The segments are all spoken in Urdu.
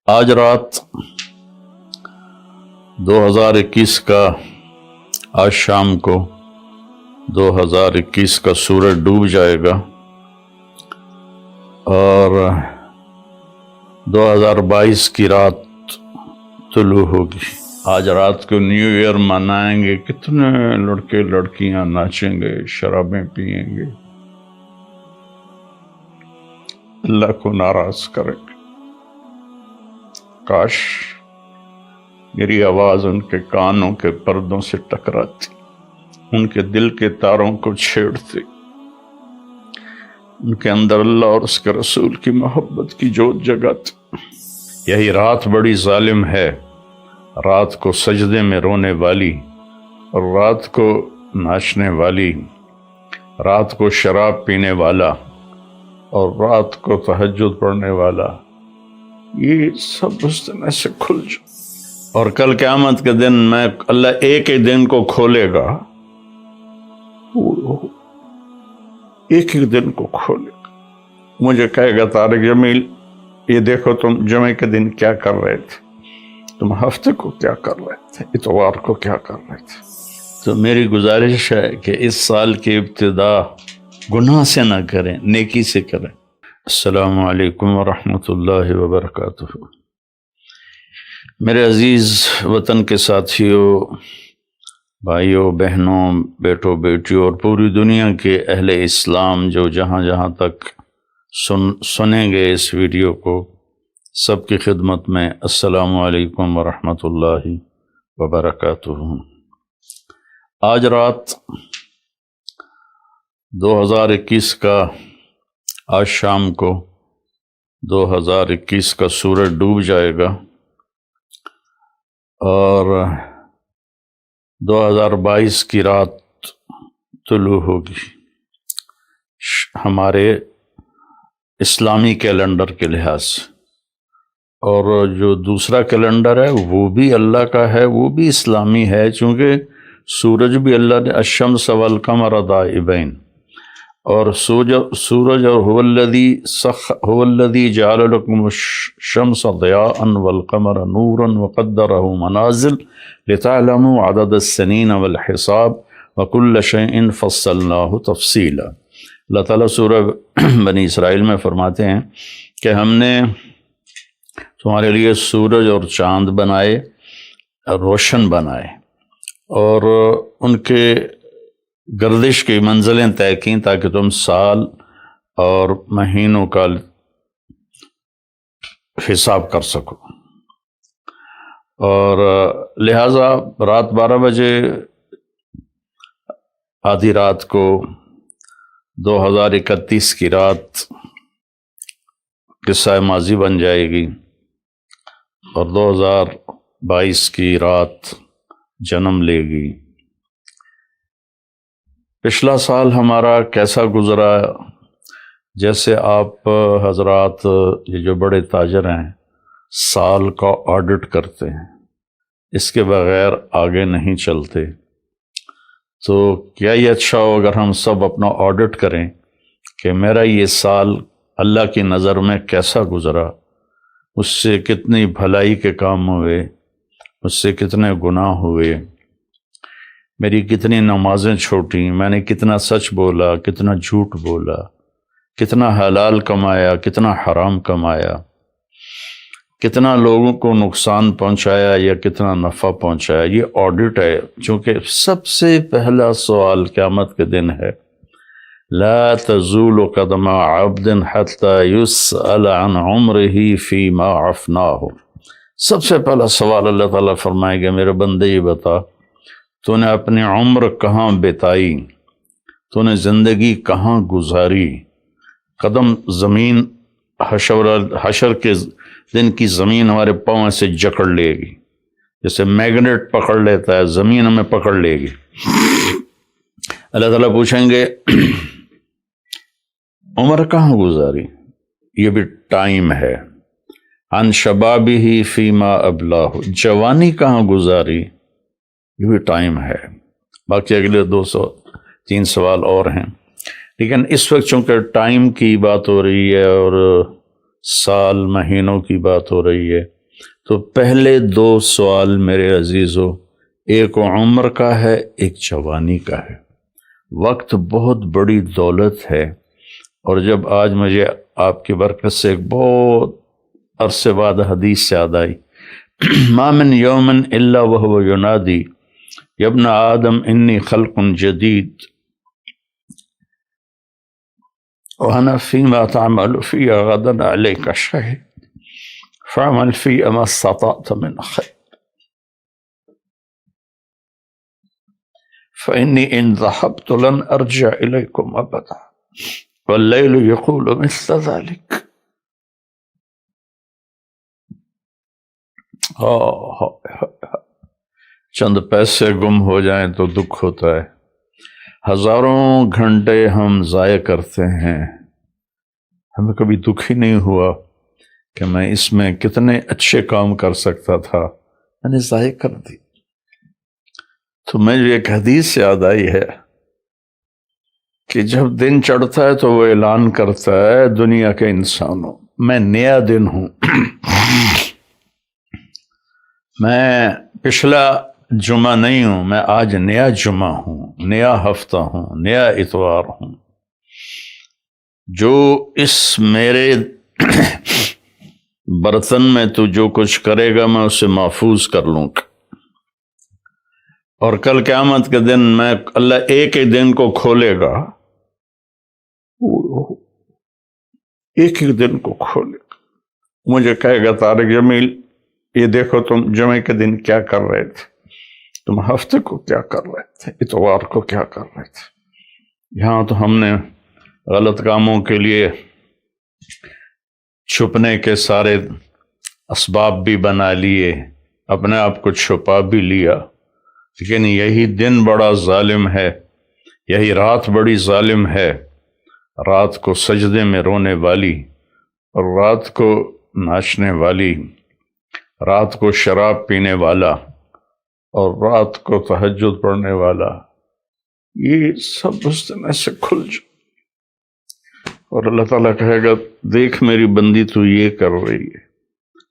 آج رات 2021 کا آج شام کو 2021 کا سورج ڈوب جائے گا اور 2022 کی رات طلوع ہوگی۔ آج رات کو نیو ایئر منائیں گے، کتنے لڑکے لڑکیاں ناچیں گے، شرابیں پئیں گے، اللہ کو ناراض کریں گے۔ کاش میری آواز ان کے کانوں کے پردوں سے ٹکراتی، ان کے دل کے تاروں کو چھیڑتی، ان کے اندر اللہ اور اس کے رسول کی محبت کی جوت جگاتی۔ یہی رات بڑی ظالم ہے، رات کو سجدے میں رونے والی، اور رات کو ناچنے والی، رات کو شراب پینے والا، اور رات کو تہجد پڑھنے والا، یہ سب اس دن ایسے کھل جائے۔ اور کل قیامت کے دن میں اللہ ایک ہی دن کو کھولے گا، ایک ہی دن کو کھولے گا۔ مجھے کہے گا طارق جمیل یہ دیکھو تم جمعے کے دن کیا کر رہے تھے، تم ہفتے کو کیا کر رہے تھے، اتوار کو کیا کر رہے تھے۔ تو میری گزارش ہے کہ اس سال کی ابتدا گناہ سے نہ کریں، نیکی سے کریں۔ السلام علیکم ورحمۃ اللہ وبرکاتہ۔ میرے عزیز وطن کے ساتھیوں، بھائیوں، بہنوں، بیٹوں، بیٹیوں اور پوری دنیا کے اہل اسلام جو جہاں جہاں تک سنیں گے اس ویڈیو کو، سب کی خدمت میں السلام علیکم ورحمۃ اللہ وبرکاتہ۔ آج رات 2021 کا آج شام کو 2021 کا سورج ڈوب جائے گا اور 2022 کی رات طلوع ہوگی ہمارے اسلامی کیلنڈر کے لحاظ سے۔ اور جو دوسرا کیلنڈر ہے وہ بھی اللہ کا ہے، وہ بھی اسلامی ہے، چونکہ سورج بھی اللہ نے الشمس والقمر دائبین، اور سورج اور هو الذی جعل لکم الشمس ضیاء والقمر نورا وقدرہ منازل لتعلموا عدد السنین والحساب وکل شیء فصلناہ تفصیلا۔ اللہ تعالیٰ سورہ بنی اسرائیل میں فرماتے ہیں کہ ہم نے تمہارے لیے سورج اور چاند بنائے، روشن بنائے، اور ان کے گردش کی منزلیں طے کیں تاکہ تم سال اور مہینوں کا حساب کر سکو۔ اور لہٰذا رات 12 بجے آدھی رات کو 2031 کی رات قصہ ماضی بن جائے گی، اور 2022 کی رات جنم لے گی۔ پچھلا سال ہمارا کیسا گزرا؟ جیسے آپ حضرات یہ جو بڑے تاجر ہیں سال کا آڈٹ کرتے ہیں، اس کے بغیر آگے نہیں چلتے، تو کیا یہ اچھا ہو اگر ہم سب اپنا آڈٹ کریں کہ میرا یہ سال اللہ کی نظر میں کیسا گزرا، اس سے کتنی بھلائی کے کام ہوئے، اس سے کتنے گناہ ہوئے، میری کتنی نمازیں چھوٹیں، میں نے کتنا سچ بولا، کتنا جھوٹ بولا، کتنا حلال کمایا، کتنا حرام کمایا، کتنا لوگوں کو نقصان پہنچایا یا کتنا نفع پہنچایا۔ یہ آڈٹ ہے، چونکہ سب سے پہلا سوال قیامت کے دن ہے لا تزول قدم عبد حتى يسأل عن عمره فيما افناه۔ سب سے پہلا سوال اللہ تعالیٰ فرمائے گا میرے بندے یہ بتا تو نے اپنی عمر کہاں بتائی، تو نے زندگی کہاں گزاری۔ قدم زمین حشر کے دن کی زمین ہمارے پاؤں سے جکڑ لے گی، جیسے میگنیٹ پکڑ لیتا ہے، زمین ہمیں پکڑ لے گی۔ اللہ تعالیٰ پوچھیں گے عمر کہاں گزاری، یہ بھی ٹائم ہے۔ عن شبابہ فیما ابلاہ، جوانی کہاں گزاری، یہ بھی ٹائم ہے۔ باقی اگلے 203 سوال اور ہیں، لیکن اس وقت چونکہ ٹائم کی بات ہو رہی ہے اور سال مہینوں کی بات ہو رہی ہے، تو پہلے دو سوال میرے عزیزو، ایک عمر کا ہے، ایک جوانی کا ہے۔ وقت بہت بڑی دولت ہے، اور جب آج مجھے آپ کی برکت سے ایک بہت عرصے بعد حدیث یاد آئی، ما من یوم الا وهو ینادی یا ابن آدم انی خلق جدید وانا فیما تعمل فی غدا علیک شہید فاعمل فی ما استطعت من خیر فإنی ان ذهبت لن ارجع الیکم ابدا واللیل یقول مثل ذلك۔ چند پیسے گم ہو جائیں تو دکھ ہوتا ہے، ہزاروں گھنٹے ہم ضائع کرتے ہیں، ہمیں کبھی دکھ ہی نہیں ہوا کہ میں اس میں کتنے اچھے کام کر سکتا تھا، میں نے ضائع کر دی۔ تو مجھے ایک حدیث یاد آئی ہے کہ جب دن چڑھتا ہے تو وہ اعلان کرتا ہے دنیا کے انسانوں، میں نیا دن ہوں، میں پچھلا جمعہ نہیں ہوں، میں آج نیا جمعہ ہوں، نیا ہفتہ ہوں، نیا اتوار ہوں۔ جو اس میرے برتن میں تو جو کچھ کرے گا میں اسے محفوظ کر لوں گا، اور کل قیامت کے دن میں اللہ ایک ہی دن کو کھولے گا، ایک ہی دن کو کھولے گا، مجھے کہے گا طارق جمیل یہ دیکھو تم جمعے کے دن کیا کر رہے تھے، تم ہفتے کو کیا کر رہے تھے، اتوار کو کیا کر رہے تھے۔ یہاں تو ہم نے غلط کاموں کے لیے چھپنے کے سارے اسباب بھی بنا لیے، اپنے آپ کو چھپا بھی لیا، لیکن یہی دن بڑا ظالم ہے، یہی رات بڑی ظالم ہے، رات کو سجدے میں رونے والی، اور رات کو ناچنے والی، رات کو شراب پینے والا، اور رات کو تہجد پڑھنے والا، یہ سب اس دن ایسے کھل جائے، اور اللہ تعالیٰ کہے گا دیکھ میری بندی تو یہ کر رہی ہے،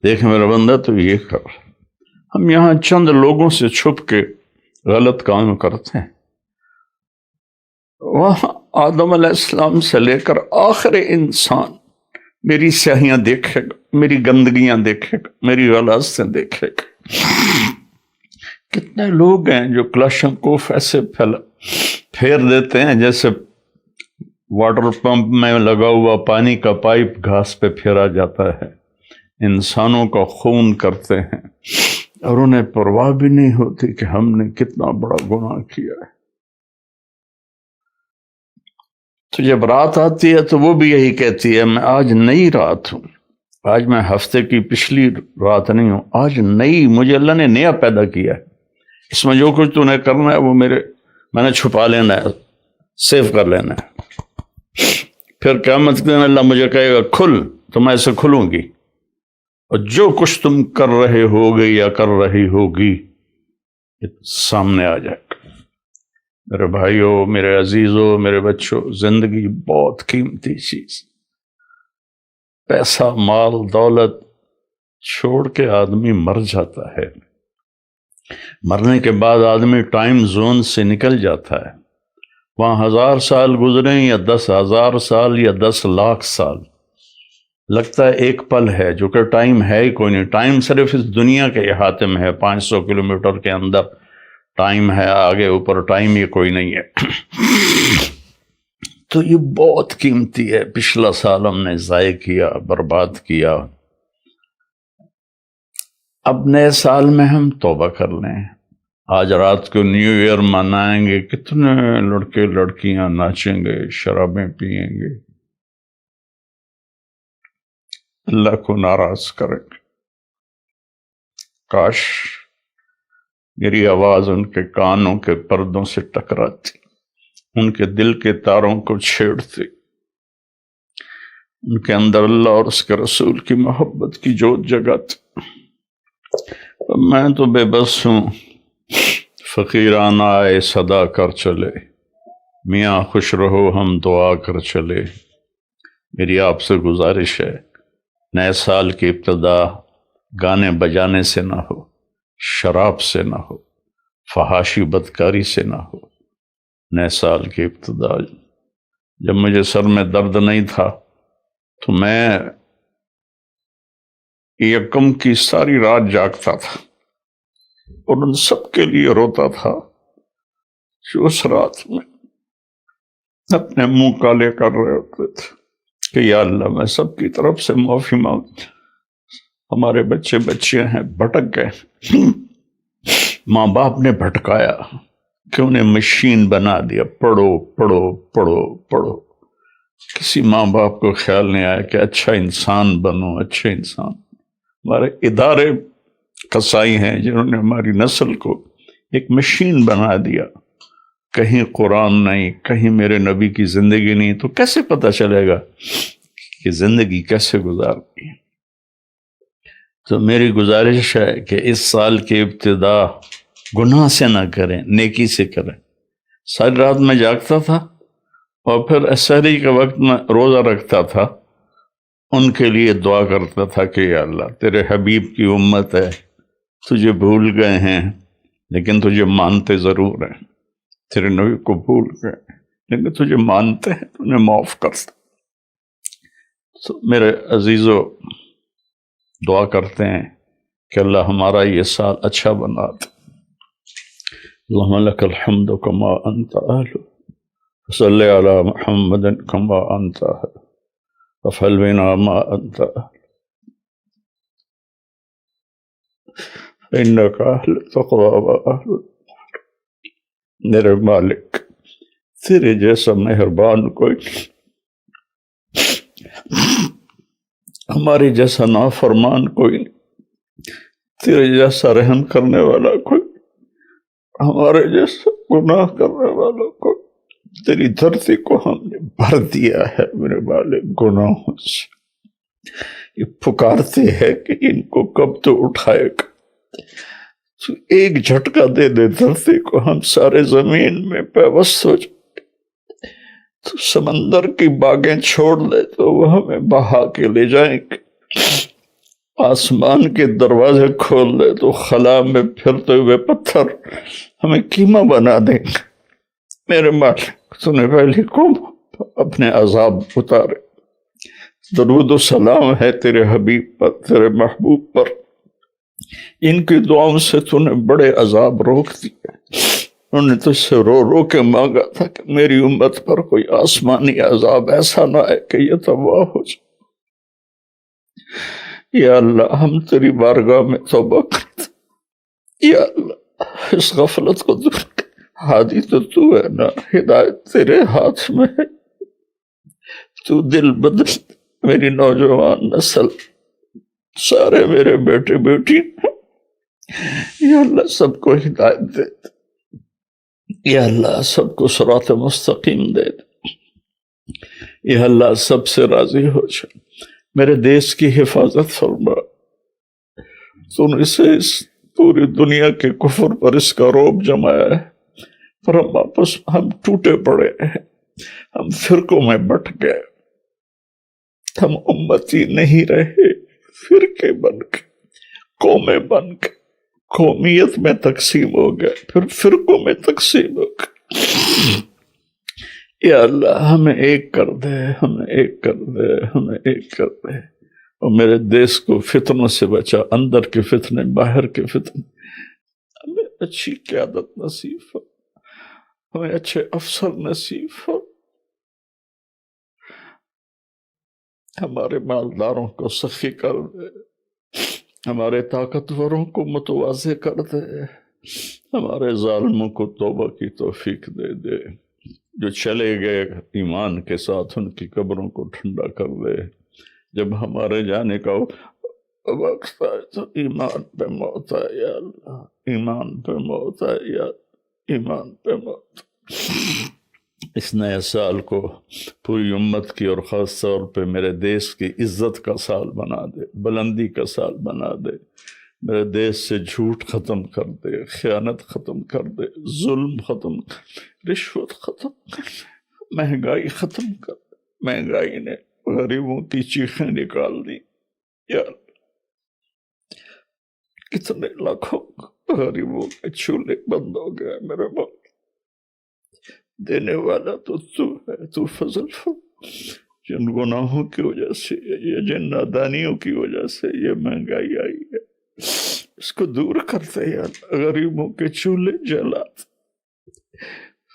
دیکھ میرا بندہ تو یہ کر رہا ہے۔ ہم یہاں چند لوگوں سے چھپ کے غلط کام کرتے ہیں، وہاں آدم علیہ السلام سے لے کر آخر انسان میری سیاہیاں دیکھے گا، میری گندگیاں دیکھے گا، میری غلاظتیں دیکھے گا۔ کتنے لوگ ہیں جو کلاشنکوف ایسے پھیر دیتے ہیں جیسے واٹر پمپ میں لگا ہوا پانی کا پائپ گھاس پہ پھیرا جاتا ہے، انسانوں کا خون کرتے ہیں، اور انہیں پرواہ بھی نہیں ہوتی کہ ہم نے کتنا بڑا گناہ کیا ہے۔ تو جب رات آتی ہے تو وہ بھی یہی کہتی ہے میں آج نئی رات ہوں، آج میں ہفتے کی پچھلی رات نہیں ہوں، آج نئی، مجھے اللہ نے نیا پیدا کیا ہے، اس میں جو کچھ تو نے کرنا ہے وہ میں نے چھپا لینا ہے، سیو کر لینا ہے۔ پھر قیامت کے دن اللہ مجھے کہے گا کھل، تو میں اسے کھلوں گی، اور جو کچھ تم کر رہے ہوگے یا کر رہی ہوگی یہ سامنے آ جائے گا۔ میرے بھائیوں، میرے عزیزوں، میرے بچوں، زندگی بہت قیمتی چیز، پیسہ مال دولت چھوڑ کے آدمی مر جاتا ہے، مرنے کے بعد آدمی ٹائم زون سے نکل جاتا ہے، وہاں 1000 سال گزریں یا 10,000 سال یا 10 لاکھ سال، لگتا ہے ایک پل ہے، جو کہ ٹائم ہے ہی کوئی نہیں، ٹائم صرف اس دنیا کے احاطے میں ہے، 500 کلومیٹر کے اندر ٹائم ہے، آگے اوپر ٹائم یہ کوئی نہیں ہے۔ تو یہ بہت قیمتی ہے، پچھلا سال ہم نے ضائع کیا، برباد کیا، اب نئے سال میں ہم توبہ کر لیں۔ آج رات کو نیو ایئر منائیں گے، کتنے لڑکے لڑکیاں ناچیں گے، شرابیں پئیں گے، اللہ کو ناراض کریں گے۔ کاش میری آواز ان کے کانوں کے پردوں سے ٹکراتی، ان کے دل کے تاروں کو چھیڑتی، ان کے اندر اللہ اور اس کے رسول کی محبت کی جوت جگاتی۔ میں تو بے بس ہوں، فقیرانہ آئے صدا کر چلے، میاں خوش رہو ہم دعا کر چلے۔ میری آپ سے گزارش ہے، نئے سال کی ابتدا گانے بجانے سے نہ ہو، شراب سے نہ ہو، فحاشی بدکاری سے نہ ہو۔ نئے سال کی ابتدا جب مجھے سر میں درد نہیں تھا تو میں یکم کی ساری رات جاگتا تھا اور ان سب کے لیے روتا تھا جو اس رات میں اپنے منہ کالے کر رہے ہوتے تھے کہ یا اللہ میں سب کی طرف سے معافی مانگ، ہمارے بچے بچیاں ہیں بھٹک گئے، ماں باپ نے بھٹکایا کہ انہیں مشین بنا دیا، پڑھو پڑھو پڑھو پڑھو۔ کسی ماں باپ کو خیال نہیں آیا کہ اچھا انسان بنو، اچھے انسان۔ ہمارے ادارے قصائی ہیں جنہوں نے ہماری نسل کو ایک مشین بنا دیا، کہیں قرآن نہیں، کہیں میرے نبی کی زندگی نہیں، تو کیسے پتہ چلے گا کہ زندگی کیسے گزارتی ہے؟ تو میری گزارش ہے کہ اس سال کی ابتدا گناہ سے نہ کریں، نیکی سے کریں۔ ساری رات میں جاگتا تھا اور پھر سحری کے وقت میں روزہ رکھتا تھا، ان کے لیے دعا کرتا تھا کہ یا اللہ تیرے حبیب کی امت ہے، تجھے بھول گئے ہیں لیکن تجھے مانتے ضرور ہیں، تیرے نبی کو بھول گئے لیکن تجھے مانتے ہیں، تو انہیں معاف کر دے۔ تو میرے عزیزو دعا کرتے ہیں کہ اللہ ہمارا یہ سال اچھا بنا دے۔ اللہم لک الحمد کما انت اہل، صلی علی محمد کما انت اہل، وفعل بنا ما انت اہل، انک اہل تقوی و اہل۔ میرے مالک تیرے جیسا مہربان کوئی نہیں، ہمارے جیسا نافرمان کوئی نہیں، تیرے جیسا رحم کرنے والا کوئی، ہمارے جیسا گناہ کرنے والا کوئی۔ تیری دھرتی کو ہم نے بھر دیا ہے میرے مالک گناہوں سے، یہ پکارتے ہیں کہ ان کو کب تو اٹھائے گا۔ تو ایک جھٹکا دے دے دھرتی کو، ہم سارے زمین میں پیوست ہو جائیں۔ تو سمندر کی باغیں چھوڑ دے تو وہ ہمیں بہا کے لے جائیں گے، آسمان کے دروازے کھول دے تو خلا میں پھرتے ہوئے پتھر ہمیں کیما بنا دیں گے۔ میرے مالک تو نے پہلی قوم اپنے عذاب اتارے۔ درود و سلام ہے تیرے حبیب پر، تیرے محبوب پر، ان کی دعاؤں سے تو نے بڑے عذاب روک دیے۔ انہوں نے تجھ سے رو رو کے مانگا تھا کہ میری امت پر کوئی آسمانی عذاب ایسا نہ آئے کہ یہ تباہ ہو جائے۔ یا اللہ ہم تیری بارگاہ میں توبہ کرتے، یا اللہ اس غفلت کو دور کر۔ ہادی تو ہے نا، ہدایت تیرے ہاتھ میں ہے، تو دل بدل میری نوجوان نسل، سارے میرے بیٹے بیٹی، یا اللہ سب کو ہدایت دے دے، یا اللہ سب کو صراط مستقیم دے دے، یا اللہ سب سے راضی ہو جائے۔ میرے دیش کی حفاظت فرما، تو نے اسے اس پوری دنیا کے کفر پر اس کا روب جمایا ہے، پر ہم واپس ہم ٹوٹے پڑے ہیں، ہم فرقوں میں بٹ گئے، ہم امتی نہیں رہے، فرقے بن گئے، قومیں بن گئے، قومیت میں تقسیم ہو گئے، پھر فرقوں میں تقسیم ہو گئے۔ یا اللہ ہمیں ایک کر دے، ہمیں ایک کر دے، ہمیں ایک کر دے، اور میرے دیش کو فتنوں سے بچا، اندر کے فتنے، باہر کے فتنے۔ ہمیں اچھی قیادت نصیب ہو، ہمیں اچھے افسر نصیب ہو، ہمارے مالداروں کو سخی کر دے، ہمارے طاقتوروں کو متواضع کر دے، ہمارے ظالموں کو توبہ کی توفیق دے دے، جو چلے گئے ایمان کے ساتھ ان کی قبروں کو ٹھنڈا کر دے۔ جب ہمارے جانے کا وقت آئے تو ایمان پہ موت آئے، یا اللہ ایمان پہ موت آئے، یا ایمان پہ موت۔ اس نئے سال کو پوری امت کی اور خاص طور پہ میرے دیش کی عزت کا سال بنا دے، بلندی کا سال بنا دے، میرے دیش سے جھوٹ ختم کر دے، خیانت ختم کر دے، ظلم ختم کر، رشوت ختم کر، مہنگائی ختم کر۔ مہنگائی نے غریبوں کی چیخیں نکال دی، یا کتنے لاکھوں غریبوں کے چولہے بند ہو گئے میرے باپ، دینے والا تو ہے، تو فضل جن گناہوں کی وجہ سے، یہ جن نادانیوں کی وجہ سے یہ مہنگائی آئی ہے، اس کو دور کرتے یا اللہ۔ غریبوں کے چولہے جلا،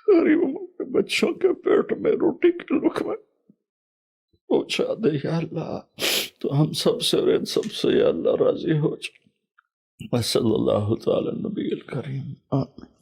غریبوں کے بچوں کے پیٹ میں روٹی کے لقمے پہنچا دے یا اللہ۔ تو ہم سب سے اور ان سب سے یا اللہ راضی ہو جائے۔ صلی اللہ تعالی نبی الکریم، آمین۔